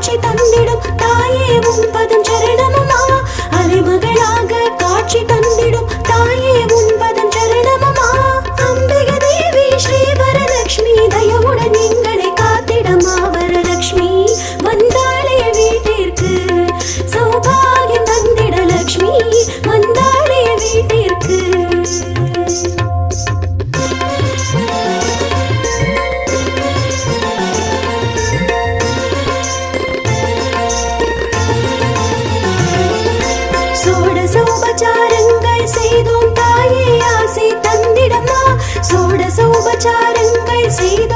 காட்சி தந்திடும் தாயே உன் பதம் சரணமம்மா. அலைமகளாக காட்சி தந்திடும் தாயே உன் பதம் சரணமம்மா. அம்பிகை தேவி ஸ்ரீ வரலட்சுமி தயவுடன் எங்களை காத்திடமா வரலட்சுமி. வந்தாளே வீட்டிற்கு சௌபாகியம் தந்திட லட்சுமி, வந்தாளே வீட்டிற்கு. சோடசோபச்சாரங்கள் செய்தோம் தாயே ஆசை தந்திடம்மா. சோடசோபச்சாரங்கள் செய்தோம்